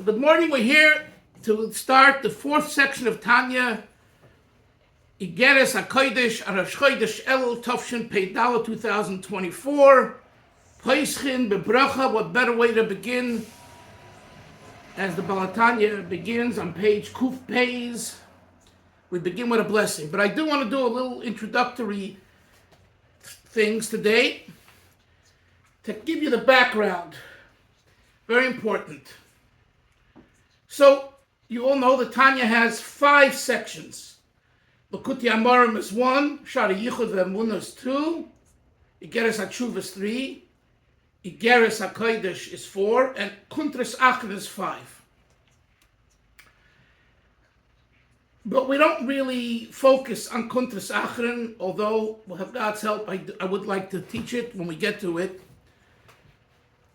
Good morning. We're here to start the fourth section of Tanya Igeres HaKodesh Chodesh Elul Tafshin Peidala 2024. Peischin bebracha. What better way to begin as the Balatanya begins on page Kuf Peis? We begin with a blessing. But I do want to do a little introductory things today to give you the background. Very important. So, you all know that Tanya has 5 sections. L'kuti Amarim is 1, Shari Yichud Ve'emunah is 2, Igeres HaTshuva is 3, Igeres HaKodesh is 4, and Kuntras Achron is 5. But we don't really focus on Kuntras Achron, although, with God's help, I would like to teach it when we get to it.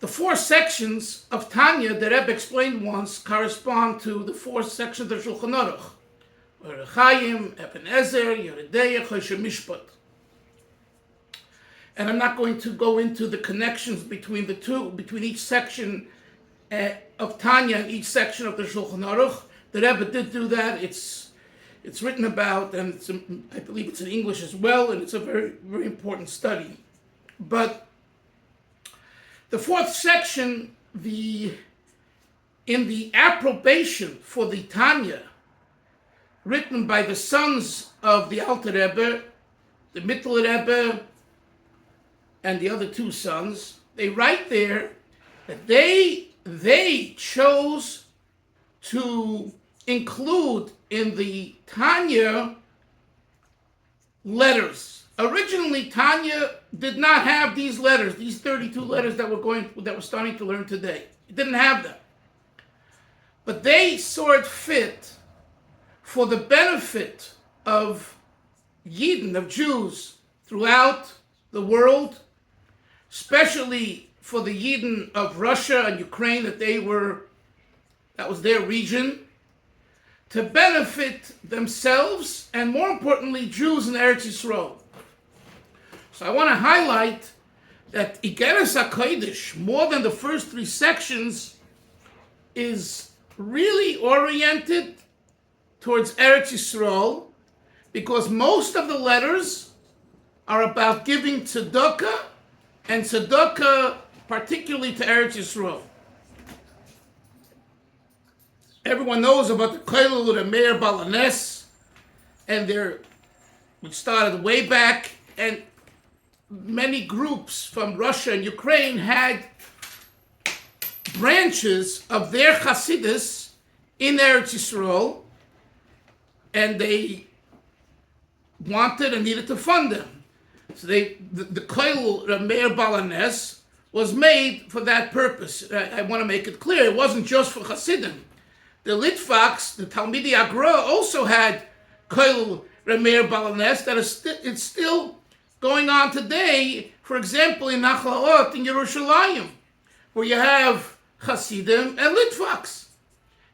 The 4 sections of Tanya that Rebbe explained once correspond to the 4 sections of the Shulchan Aruch. Chaim, Eben Ezer, Yeridei, Choshe Mishpat. And I'm not going to go into the connections between the two, between each section of Tanya and each section of the Shulchan Aruch. The Rebbe did do that. It's written about, and I believe it's in English as well, and it's a very, very important study. But the 4th section, in the approbation for the Tanya, written by the sons of the Alter Rebbe, the Mittler Rebbe, and the other 2 sons, they write there that they chose to include in the Tanya letters. Originally, Tanya did not have these letters, these 32 letters that we're starting to learn today. It didn't have them. But they saw it fit for the benefit of Yidden, of Jews throughout the world, especially for the Yidden of Russia and Ukraine, that was their region, to benefit themselves and, more importantly, Jews in Eretz Yisrael. So I want to highlight that Igeres HaKodesh, more than the first 3 sections, is really oriented towards Eretz Yisrael, because most of the letters are about giving tzedakah, and tzedakah particularly to Eretz Yisrael. Everyone knows about the Koilel and Meir Balanes, which started way back, and many groups from Russia and Ukraine had branches of their Hasidus in Eretz Yisrael, and they wanted and needed to fund them. So the Koilel Meir Balanes was made for that purpose. I want to make it clear, it wasn't just for Hasidim. The Litvaks, the Talmudi Agra, also had Koilel Meir Balanes that it's still going on today, for example, in Nachlaot in Yerushalayim, where you have Hasidim and Litvaks.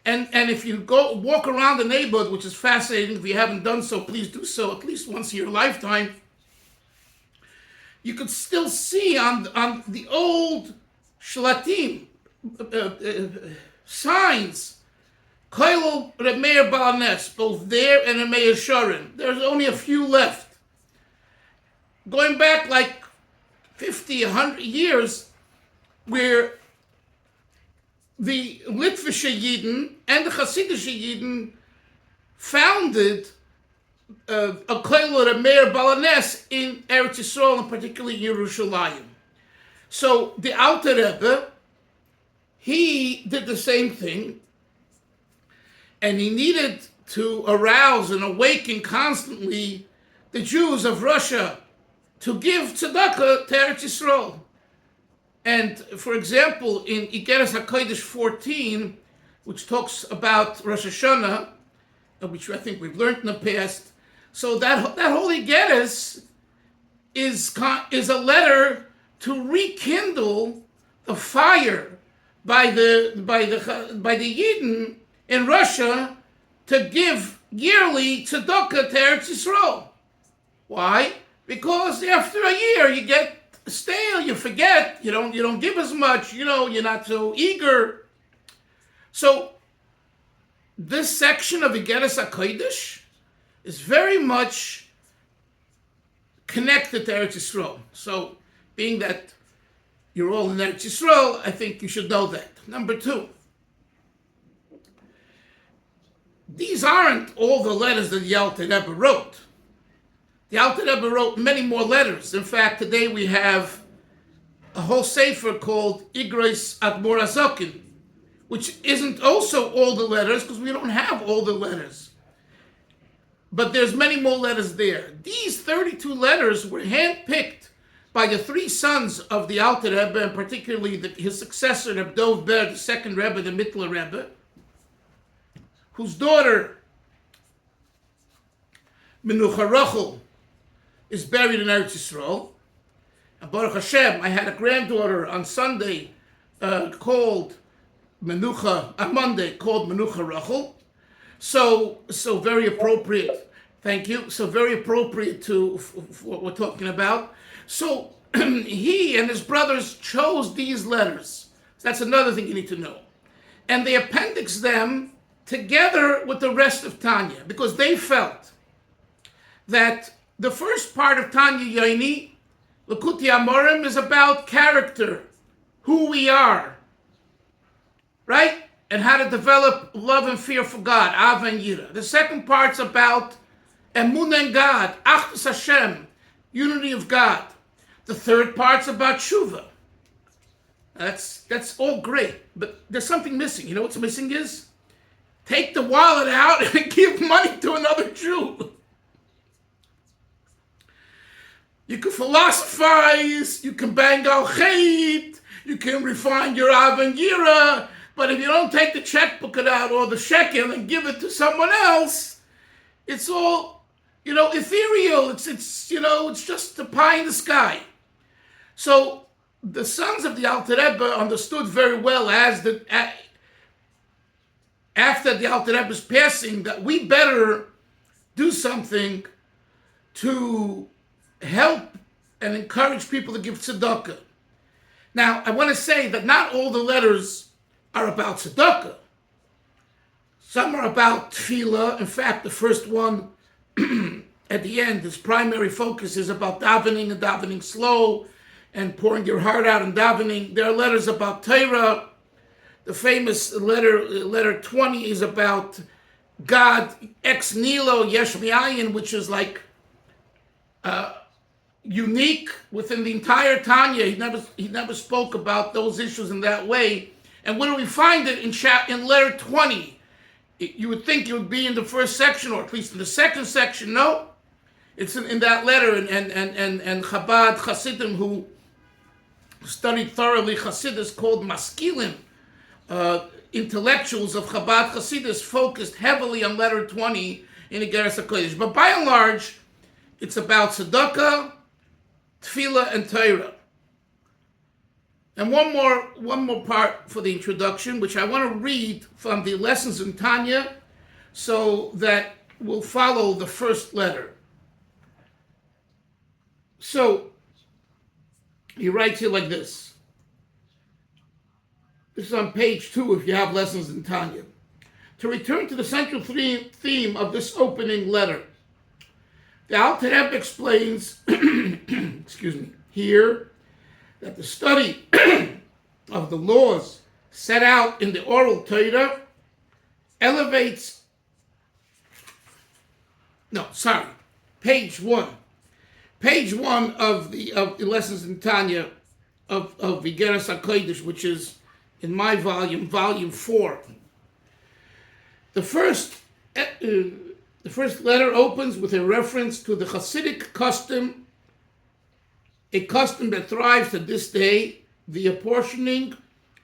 And if you go walk around the neighborhood, which is fascinating, if you haven't done so, please do so at least once in your lifetime, you could still see on the old Shlatim signs, Koilel Meir Balanes, both there and in Meir Sharon. There's only a few left. Going back like 50, 100 years, where the Litvische Yidden and the Hasidische Yidden founded a Koilel Meir Balanes in Eretz Yisrael, and particularly Yerushalayim. So the Alter Rebbe, he did the same thing, and he needed to arouse and awaken constantly the Jews of Russia to give tzedakah to Eretz Yisrael. And, for example, in Igeres HaKodesh 14, which talks about Rosh Hashanah, which I think we've learned in the past, so that whole Igeres is a letter to rekindle the fire by the Yidden in Russia to give yearly tzedakah to Eretz Yisrael. Why? Because after a year you get stale, you forget, you don't give as much, you're not so eager. So this section of Igeres HaKodesh is very much connected to Eretz Yisrael. So being that you're all in Eretz Yisrael, I think you should know that. Number two, these aren't all the letters that the Alter Rebbe wrote. The Alter Rebbe wrote many more letters. In fact, today we have a whole sefer called Igeres Admor HaZokin, which isn't also all the letters, because we don't have all the letters. But there's many more letters there. These 32 letters were handpicked by the three sons of the Alter Rebbe, and particularly his successor, Reb Dov Ber, the second Rebbe, the Mittler Rebbe, whose daughter, Menucha Rachel, is buried in Eretz Yisrael. And Baruch Hashem, I had a granddaughter on Sunday called Menucha, on Monday called Menucha Rachel. So very appropriate. Thank you. So very appropriate to what we're talking about. So he and his brothers chose these letters. That's another thing you need to know. And they appendix them together with the rest of Tanya, because they felt that the first part of Tanya Yaini, L'Kuti Amorim, is about character, who we are, right? And how to develop love and fear for God, Av and Yira. The second part's about Emunah in God, Achdus Hashem, unity of God. The third part's about Tshuva. That's all great, but there's something missing. You know what's missing is? Take the wallet out and give money to another Jew. You can philosophize, you can bang al chait, you can refine your Av and Yira, but if you don't take the checkbook out or the shekel and give it to someone else, it's all, ethereal. It's just a pie in the sky. So the sons of the Alter Rebbe understood very well after the Alter Rebbe's passing that we better do something to help and encourage people to give tzedakah. Now, I want to say that not all the letters are about tzedakah. Some are about tefillah. In fact, the first one at the end, his primary focus is about davening and davening slow and pouring your heart out in davening. There are letters about Torah. The famous letter 20 is about God ex nihilo yesh mi'ayin, which is like unique within the entire Tanya. He never spoke about those issues in that way. And when we find it in letter 20, you would think it would be in the first section, or at least in the second section. No, it's in that letter. And Chabad Hasidim, who studied thoroughly Hasidus, called Maskilim, intellectuals of Chabad Hasidus, focused heavily on letter 20 in Igeres HaKodesh. But by and large, it's about tzedakah, tefillah, and Torah. And one more part for the introduction, which I want to read from the lessons in Tanya, so that we'll follow the first letter. So he writes here like this. This is on page 2 if you have lessons in Tanya. To return to the central theme of this opening letter, the Alter Rebbe explains, here, that the study of the laws set out in the oral Torah elevates, page 1. Page 1 of the lessons in Tanya of Igeres HaKodesh, which is in my volume 4. The first letter opens with a reference to the Hasidic custom, a custom that thrives to this day, the apportioning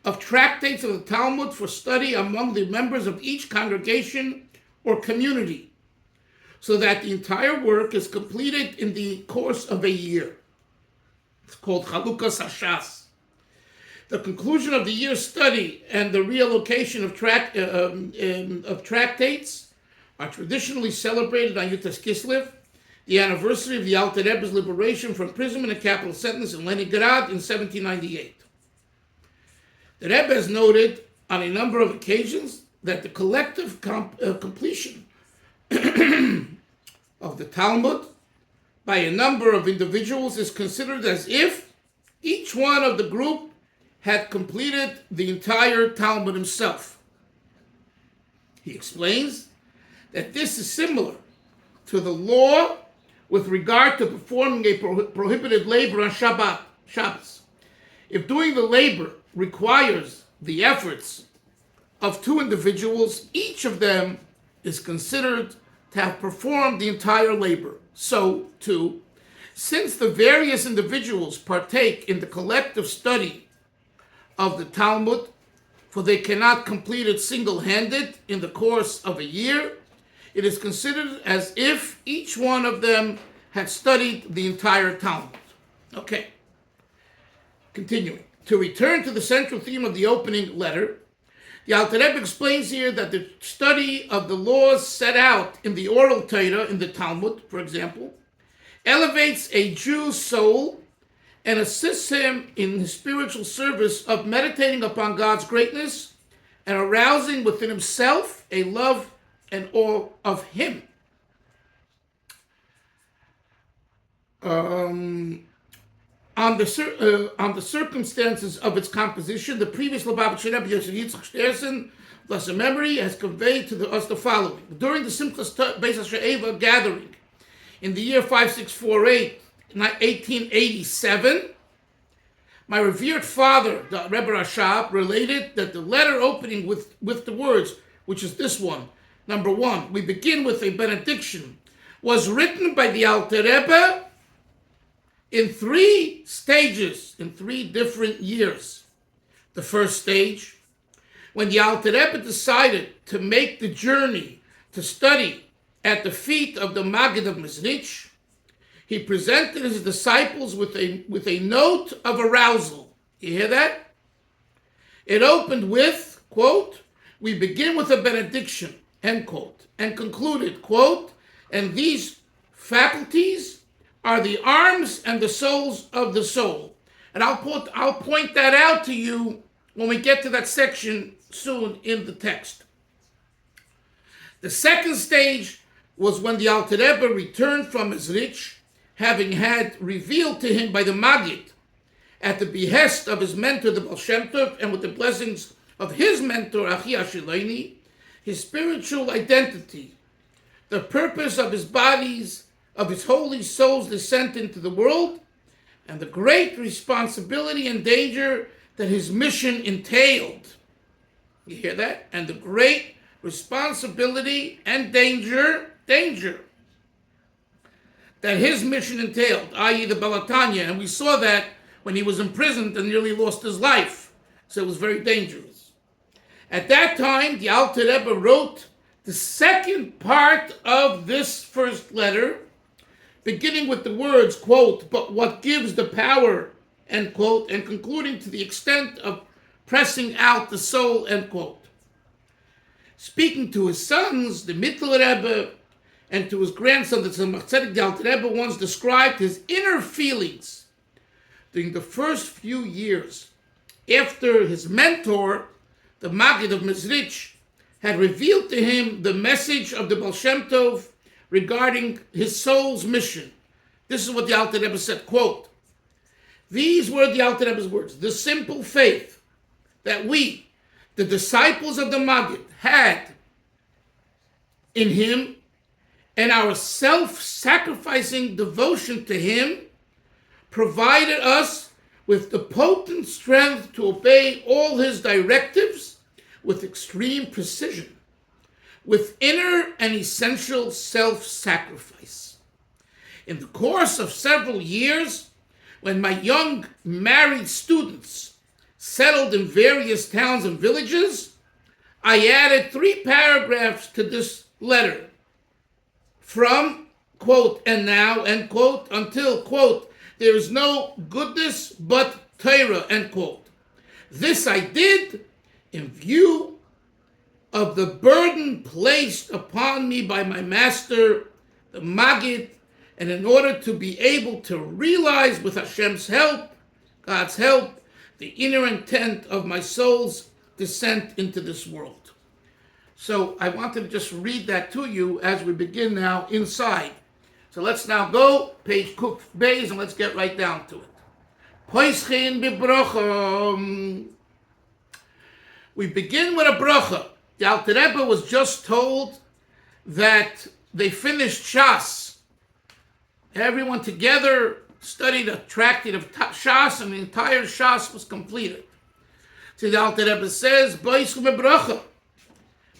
of tractates of the Talmud for study among the members of each congregation or community, so that the entire work is completed in the course of a year. It's called Chalukas Hashas. The conclusion of the year's study and the reallocation of tractates are traditionally celebrated on Yutas Kislev, the anniversary of the Alter Rebbe's liberation from imprisonment and capital sentence in Leningrad in 1798. The Rebbe has noted on a number of occasions that the collective completion of the Talmud by a number of individuals is considered as if each one of the group had completed the entire Talmud himself. He explains that this is similar to the law with regard to performing a prohibited labor on Shabbos. If doing the labor requires the efforts of two individuals, each of them is considered to have performed the entire labor. So, too, since the various individuals partake in the collective study of the Talmud, for they cannot complete it single-handed in the course of a year, it is considered as if each one of them had studied the entire Talmud. Okay. Continuing. To return to the central theme of the opening letter, the Alter Rebbe explains here that the study of the laws set out in the oral Torah, in the Talmud, for example, elevates a Jew's soul and assists him in his spiritual service of meditating upon God's greatness and arousing within himself a love and awe of Him. On the circumstances of its composition, the previous Lubavitcher Rebbe Yosef Yitzchak Shterson, blessed memory, has conveyed to us the following. During the Simchas Beis HaShe'eva gathering in the year 5648, 1887, my revered father, the Rebbe Rashab, related that the letter opening with the words, which is this one, number 1, we begin with a benediction, was written by the Alter Rebbe in 3 stages, in 3 different years. The first stage, when the Alter Rebbe decided to make the journey to study at the feet of the Maggid of Mezrich, he presented his disciples with a note of arousal. You hear that? It opened with, quote, we begin with a benediction, end quote, and concluded, quote, and these faculties are the arms and the souls of the soul. And I'll point that out to you when we get to that section soon in the text. The second stage was when the Alter Rebbe returned from Mezrich, having had revealed to him by the Maggid, at the behest of his mentor, the Baal Shem Tov, and with the blessings of his mentor, Achi Ashileni, his spiritual identity, the purpose of his body's, of his holy soul's descent into the world, and the great responsibility and danger that his mission entailed. You hear that? And the great responsibility and danger that his mission entailed, i.e. the Balatanya, and we saw that when he was imprisoned and nearly lost his life. So it was very dangerous. At that time, the Alter Rebbe wrote the second part of this first letter, beginning with the words, quote, but what gives the power, end quote, and concluding to the extent of pressing out the soul, end quote. Speaking to his sons, the Mittler Rebbe, and to his grandson, the Tzemach Tzedek, the Alter Rebbe once described his inner feelings during the first few years after his mentor, the Maggid of Mezrich, had revealed to him the message of the Baal Shem Tov regarding his soul's mission. This is what the Alter Rebbe said, quote, these were the Alter Rebbe's words, the simple faith that we, the disciples of the Maggid, had in him, and our self-sacrificing devotion to him provided us with the potent strength to obey all his directives with extreme precision, with inner and essential self-sacrifice. In the course of several years, when my young married students settled in various towns and villages, I added 3 paragraphs to this letter, from, quote, and now, end quote, until, quote, there is no goodness but Torah, end quote. This I did in view of the burden placed upon me by my master, the Maggid, and in order to be able to realize with Hashem's help, God's help, the inner intent of my soul's descent into this world. So I wanted to just read that to you as we begin now inside. So let's now go, page Kuf Beis, and let's get right down to it. Poischin b'brocha. We begin with a bracha. The Alter Rebbe was just told that they finished Shas. Everyone together studied a tractate of Shas, and the entire Shas was completed. So the Alter Rebbe says, Poischin b'brocha.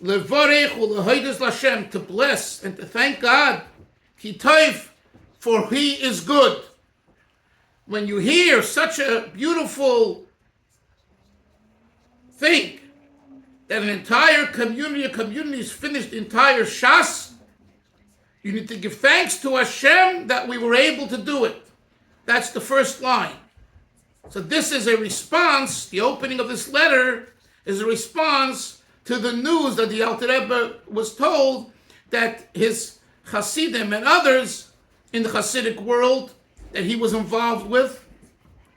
Levorech u'lehoides l'Hashem, to bless and to thank God. Ki tov, for He is good. When you hear such a beautiful thing, that an entire community's finished the entire Shas, you need to give thanks to Hashem that we were able to do it. That's the first line. So this is a response, the opening of this letter is a response to the news that the Alter Rebbe was told that his Hasidim and others in the Hasidic world that he was involved with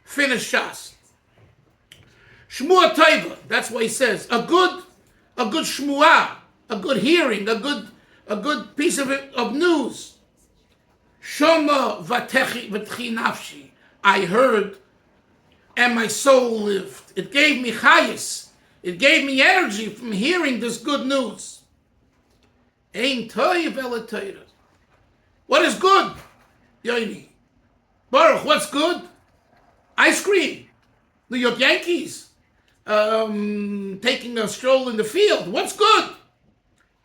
finished Shas. Shmuah Taiva, that's what he says. A good shmuah, a good hearing, a good piece of news. Shoma vatechi nafshi. I heard, and my soul lived. It gave me chayis. It gave me energy from hearing this good news. Ein toiv ela Torah. What is good? Yoini. Baruch, what's good? Ice cream. New York Yankees. Taking a stroll in the field. What's good?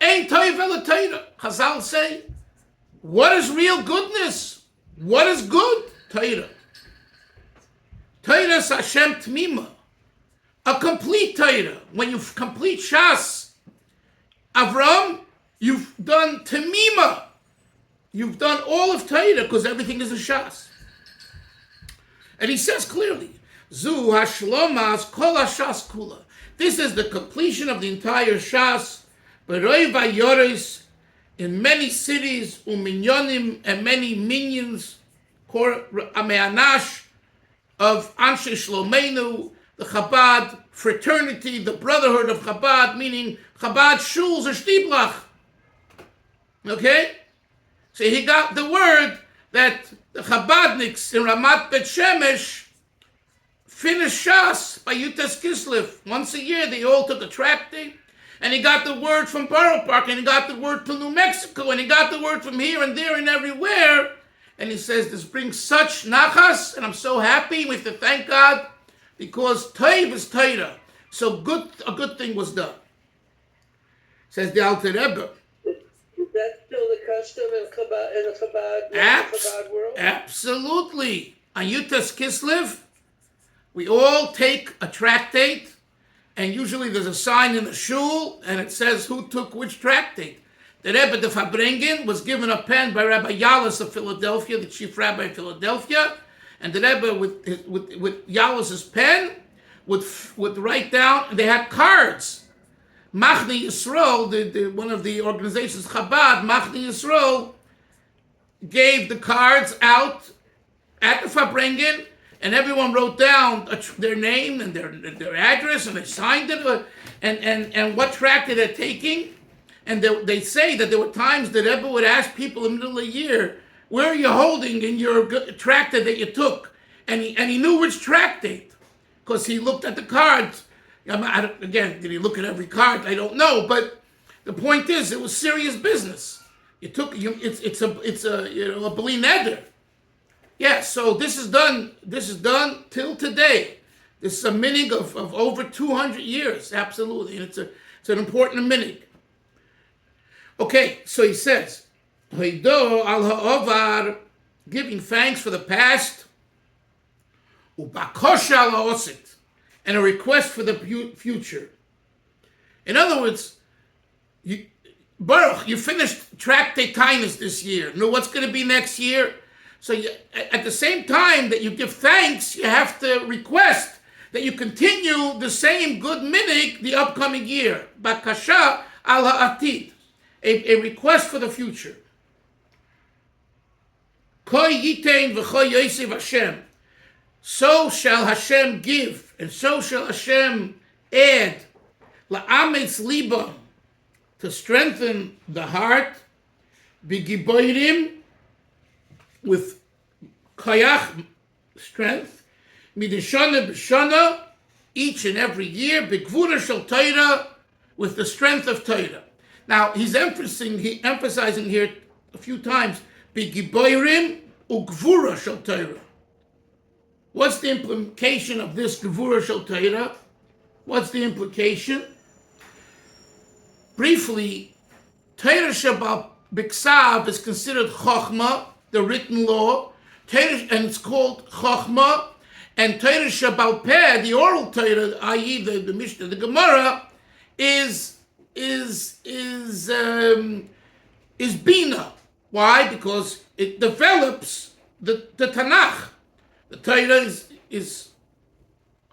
Ein toiv ela Torah. Chazal say, what is real goodness? What is good? Torah. Torah is Hashem Tmima. A complete Torah. When you complete Shas, Avram, you've done Temima. You've done all of Torah because everything is a Shas. And he says clearly, Zu hashlomas kol hashas kula. This is the completion of the entire Shas. Beroi vayoris, in many cities, uminyonim, and many minions, ameanash, of Anshe Shlomenu, the Chabad fraternity, the brotherhood of Chabad, meaning Chabad shuls or shtiblach. Okay? So he got the word that the Chabadniks in Ramat Bet Shemesh finished Shas by Yutas Kislev. Once a year, they all took a tractate, and he got the word from Borough Park, and he got the word to New Mexico, and he got the word from here and there and everywhere. And he says, this brings such nachas, and I'm so happy. We have to thank God, because Tov is Torah. So a good thing was done. Says the Alter Rebbe. Is that still the custom in the Chabad world? Absolutely. On Yutas Kislev, we all take a tractate, and usually there's a sign in the shul, and it says who took which tractate. The Rebbe de Fabrengen was given a pen by Rabbi Yalis of Philadelphia, the chief rabbi of Philadelphia, and the Rebbe with Yalis's pen would write down. They had cards. Machne Yisrael, one of the organizations, Chabad, Machne Yisrael, gave the cards out at the Fabrengen, and everyone wrote down their name and their address, and they signed it, and what tractate they're taking. And they say that there were times that Rebbe would ask people in the middle of the year, where are you holding in your tractate that you took? And he knew which tractate, because he looked at the cards. Again, did he look at every card? I don't know, but the point is, it was serious business. It's a bli neder. Yeah, so this is done till today. This is a minig of over 200 years, absolutely, and it's an important minig. Okay, so he says, Hoido al ha'ovar, giving thanks for the past, ubakosha al ha'osit, and a request for the future. In other words, Baruch, you finished tractate kindness this year. Know what's going to be next year? So at the same time that you give thanks, you have to request that you continue the same good minig the upcoming year. Bakasha al ha'atid. A request for the future. Koi yitain v'choi yosev Hashem. So shall Hashem give, and so shall Hashem add la'ametz liba, to strengthen the heart, bigiboirim, with kayach, strength, midishana b'shana, each and every year, bigvura shel Torah, with the strength of Torah. Now, he's emphasizing here a few times, bigiboirim ugvura shel Torah. What's the implication of this gevura shel Torah? What's the implication? Briefly, Torah Shabbat Biksav is considered Chochmah, the written law, and it's called Chochmah, and Torah Shabbat Peh, the oral Torah, i.e. the Mishnah, the Gemara, is Bina. Why? Because it develops the Tanakh. The Torah is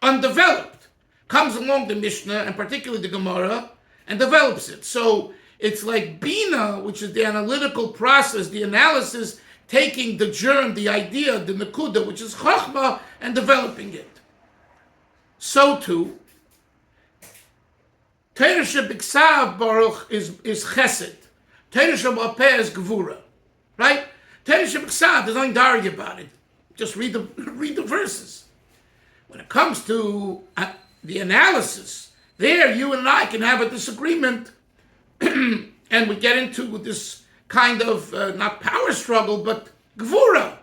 undeveloped. Comes along the Mishnah, and particularly the Gemara, and develops it. So it's like Bina, which is the analytical process, the analysis, taking the germ, the idea, the Nakuda, which is Chachma, and developing it. So too, Torah Shebiksav Baruch is Chesed. Torah Shebapeh is Gevura. Right? Torah Shebiksav, there's nothing to argue about it. Just read the verses. When it comes to the analysis, there you and I can have a disagreement, and we get into this kind of not power struggle, but gvura,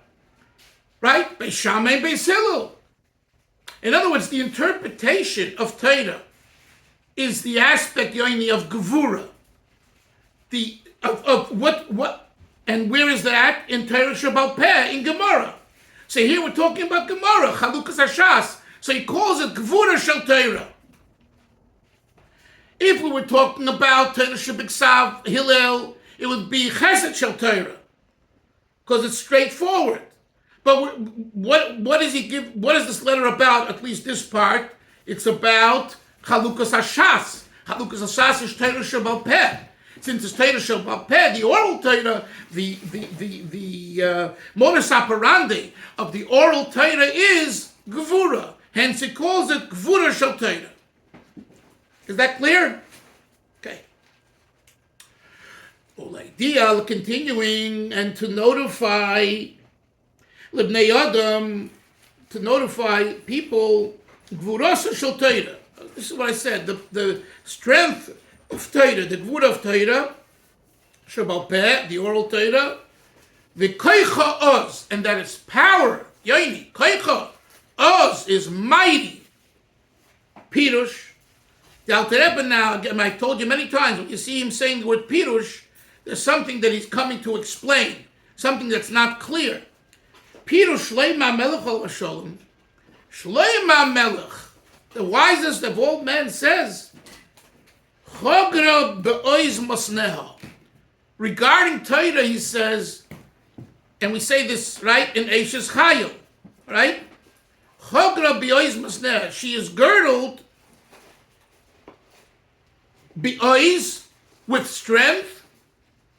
right? Beis Shammai, Beis Hillel. In other words, the interpretation of Torah is the aspect yoni of gvura. Of what, and where is that in Torah Shabbat Peh in Gemara? So here we're talking about Gemara, Chalukas Hashas. So he calls it gvura shel Torah. If we were talking about Torah Shebiksav Hillel, it would be Chesed Shel Torah, because it's straightforward. But what does he give? What is this letter about? At least this part, it's about Chalukas Hashas. Chalukas Hashas is Torah Shabbat Peh. Since it's Torah Shabbat Peh, the oral Torah, the modus operandi of the oral Torah is Gevura. Hence, he calls it Gevura Shel Torah. Is that clear? Okay. Ideal, continuing, and to notify Libnei Adam, to notify people, Gvurasa Shel Torah. This is what I said, the strength of Torah, the Gvura of Torah, Shabbat Peh, the oral Torah, the Koicha Oz, and that its power, Yoini, Koicha Oz is mighty. Pirush. The Alter Rebbe now, again, I told you many times, when you see him saying the word Pirush, there's something that he's coming to explain, something that's not clear. Pirush Shleima Melech Ol Hasholem, Shleima Melech, the wisest of all men, says, Chogra be'oiz masneha. Regarding Torah, he says, and we say this, right, in Eishes Chayil, right? Chogra be'oiz masneha. She is girdled be'oiz, with strength,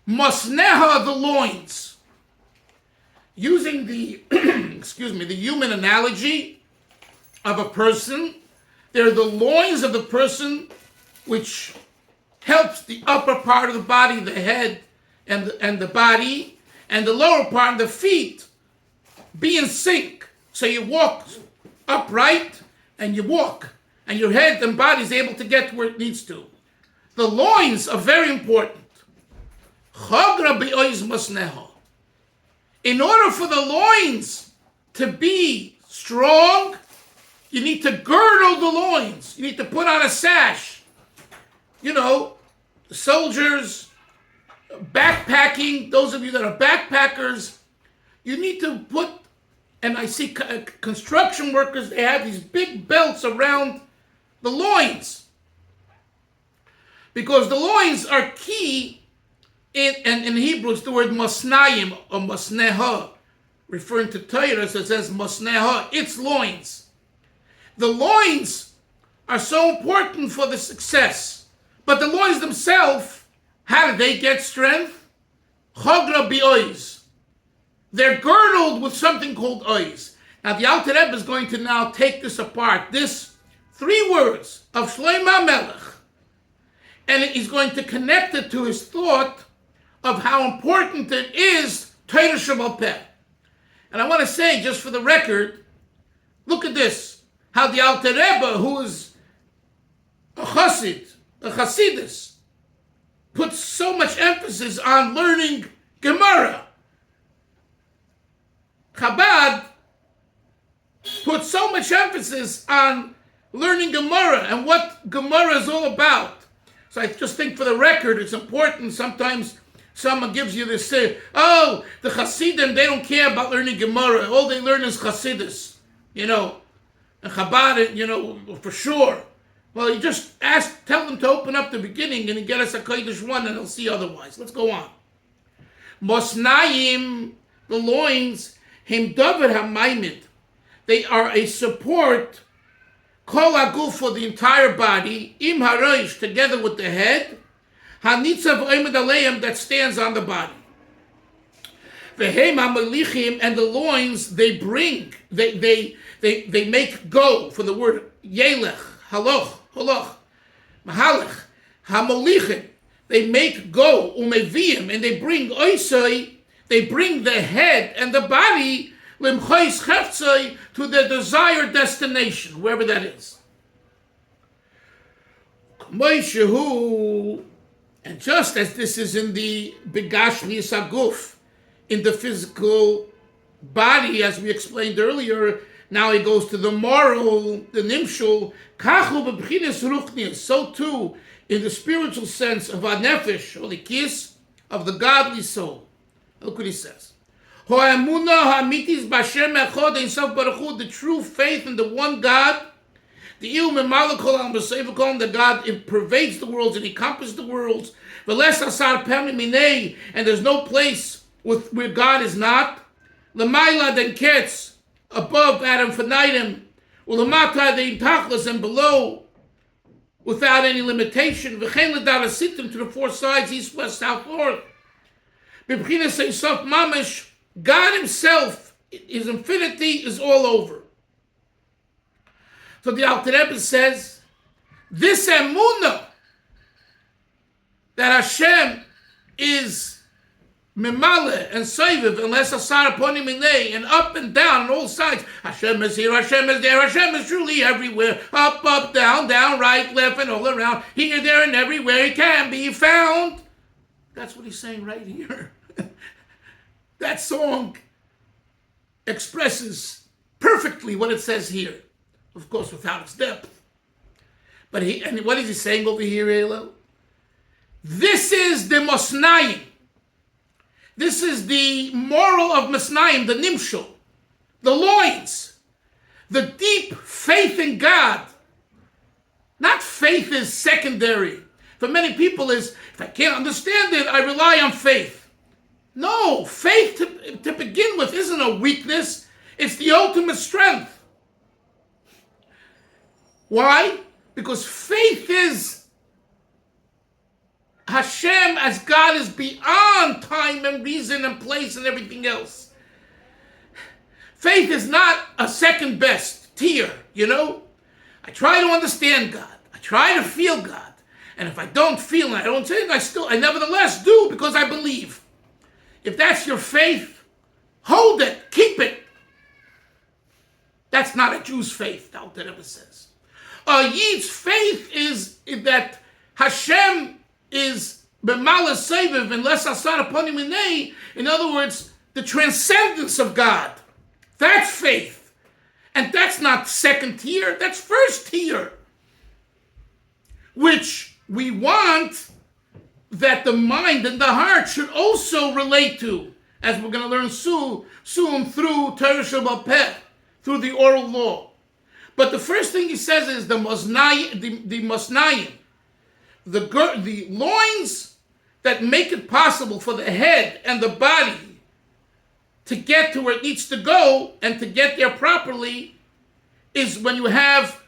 masneha, the loins. Using the, the human analogy of a person, they're the loins of the person which helps the upper part of the body, the head and the body, and the lower part, the feet, be in sync. So you walk upright and you walk, and your head and body is able to get where it needs to. The loins are very important. Chagra be'oiz masneha. In order for the loins to be strong, you need to girdle the loins. You need to put on a sash. You know, soldiers, backpacking, those of you that are backpackers, you need to put, and I see construction workers, they have these big belts around the loins. Because the loins are key, and in Hebrew it's the word masnayim or masneha, referring to Torah, so it says masneha, its loins. The loins are so important for the success. But the loins themselves, how do they get strength? Chogra bi'oiz. They're girdled with something called oiz. Now the Alter Rebbe is going to now take this apart. This 3 words of Shlomo Melech, and he's going to connect it to his thought of how important it is Torah Sheba'al Peh. And I want to say, just for the record, look at this, how the Alter Rebbe, who is a Chassidus, puts so much emphasis on learning Gemara. Chabad puts so much emphasis on learning Gemara and what Gemara is all about. So I just think, for the record, it's important. Sometimes someone gives you this, oh, the Hasidim, they don't care about learning Gemara. All they learn is Chassidus, and Chabad, for sure. Well, you just tell them to open up the beginning and Igeres HaKodesh 1, and they'll see otherwise. Let's go on. Mosnayim, the loins, Him David HaMaimid, they are a support, Kol HaGuf, for the entire body, Im HaRoish, together with the head, HaNitzav Oimid Aleim, that stands on the body. Vehem HaMalichim, and the loins, they bring, they make go, for the word Yelech, Haloch, Mahalech, HaMalichim, they make go, Umeviim, and they bring Oisoi, they bring the head and the body, Limchois Cheftzoi, to their desired destination, wherever that is. And just as this is in the Begashmius HaGuf, in the physical body, as we explained earlier, now he goes to the moral, the nimshul, Kachu b'bchinas ruchnius, so too in the spiritual sense of Hanefesh, or the kiss of the godly soul. Look what he says. The true faith in the one God, the God, it pervades the worlds and encompasses the worlds. And there's no place where God is not. L'mayla den ketz, above Adam Fanaitim, u'lamata den tachlis, and below, without any limitation. V'chein l'darasitim, to the four sides, east, west, south, north. B'bchinas Eisof mamish, God himself, his infinity is all over. So the Alter Rebbe says, this emunah, that Hashem is memale and soiviv, unless asar upon minei, and up and down on all sides. Hashem is here, Hashem is there, Hashem is truly everywhere. Up, down, right, left, and all around. Here, there, and everywhere he can be found. That's what he's saying right here. That song expresses perfectly what it says here. Of course, without its depth. But what is he saying over here, Elo? This is the Mosnayim. This is the moral of Mosnayim, the Nimshul, the loins, the deep faith in God. Not faith is secondary. For many people is, if I can't understand it, I rely on faith. No, faith to begin with isn't a weakness. It's the ultimate strength. Why? Because faith is Hashem as God is beyond time and reason and place and everything else. Faith is not a second best tier, I try to understand God. I try to feel God. And if I don't feel it, I don't say it, I nevertheless do, because I believe. If that's your faith, hold it, keep it. That's not a Jew's faith, the Alter Rebbe says. A Yid's faith is that Hashem is b'mala seiviv unless asar upon him minei. In other words, the transcendence of God. That's faith. And that's not second tier, that's first tier. Which we want that the mind and the heart should also relate to, as we're going to learn soon through Torah Sheba'al Peh, through the oral law. But the first thing he says is the Mosnayim, the loins that make it possible for the head and the body to get to where it needs to go and to get there properly, is when you have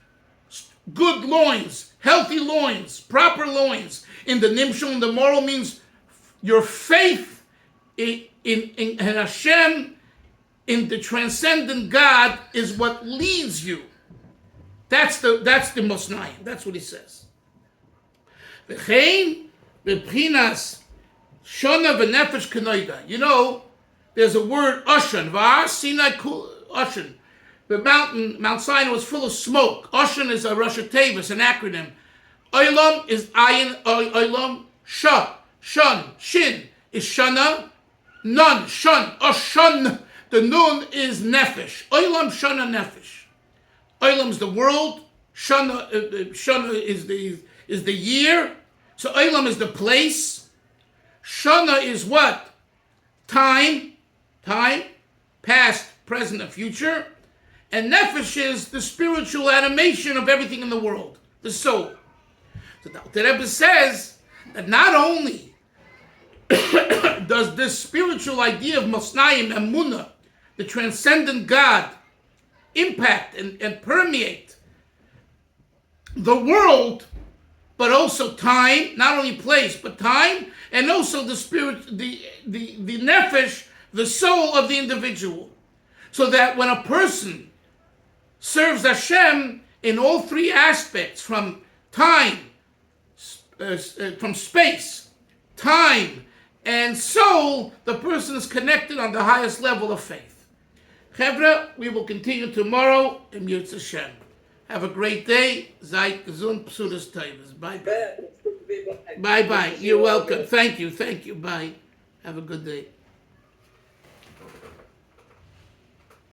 good loins, healthy loins, proper loins. In the nimshul, in the moral, means your faith in Hashem, in the transcendent God, is what leads you. That's the Mosnayim. That's what he says. V'chein b'pchinas shona v'nefesh k'noida. You know, there's a word Oshan. V'ar Sinai Oshan. The Mount Sinai was full of smoke. Oshan is a Rosh Tevis, an acronym. Olam is ayin, olam, shah, shun, shin is shana, nun, shun, oshun. The nun is nefesh. Olam, shana, nefesh. Olam is the world. Shana, shana is the year. So olam is the place. Shana is what? Time, past, present, and future. And nefesh is the spiritual animation of everything in the world, the soul. So the Rebbe says that not only does this spiritual idea of Mosnayim and Munah, the transcendent God, impact and permeate the world, but also time, not only place, but time, and also the spirit, the nefesh, the soul of the individual. So that when a person serves Hashem in all three aspects, from time, from space, time, and soul, the person is connected on the highest level of faith. Chevra, we will continue tomorrow in Yirtzeh Hashem. Have a great day. Zayt gesund, psudas tevas. Bye-bye. Bye-bye. You're welcome. Thank you. Bye. Have a good day.